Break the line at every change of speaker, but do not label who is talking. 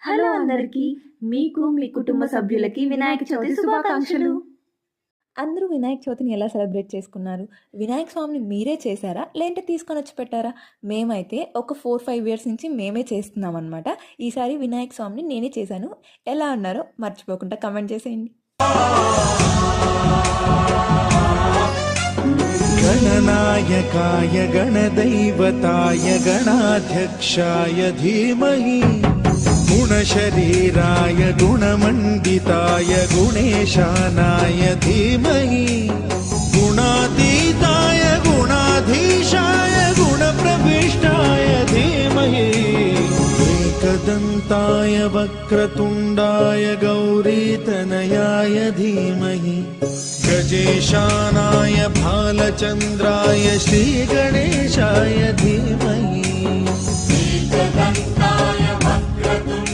Hello అందరికీ, మీకు మీ కుటుంబ సభ్యులకి వినాయక చవితి శుభాకాంక్షలు.
అందరూ వినాయక చవితిని ఎలా సెలబ్రేట్ చేసుకున్నారు? వినాయక స్వామిని మీరే చేశారా? లేదంటే తీసుకొని వచ్చి పెట్టారా? మేమైతే ఒక 4-5 ఇయర్స్ నుంచి మేమే చేస్తున్నాం అనమాట. ఈసారి వినాయక స్వామిని నేనే చేశాను. ఎలా అన్నారో మర్చిపోకుండా కమెంట్ చేసేయండి.
गणनायकाय गणदैवताय गणाध्यक्षाय धीमहि गुणशरीराय गुणमण्डिताय गुणेशानाय धीमहि गुणातीताय गुणाधीशाय गुणप्रविष्टाय धीमहि एकदन्ताय वक्रतुण्डाय गौरीतनयाय धीमहि गजेशानाय भालचन्द्राय श्रीगणेशाय धीमहि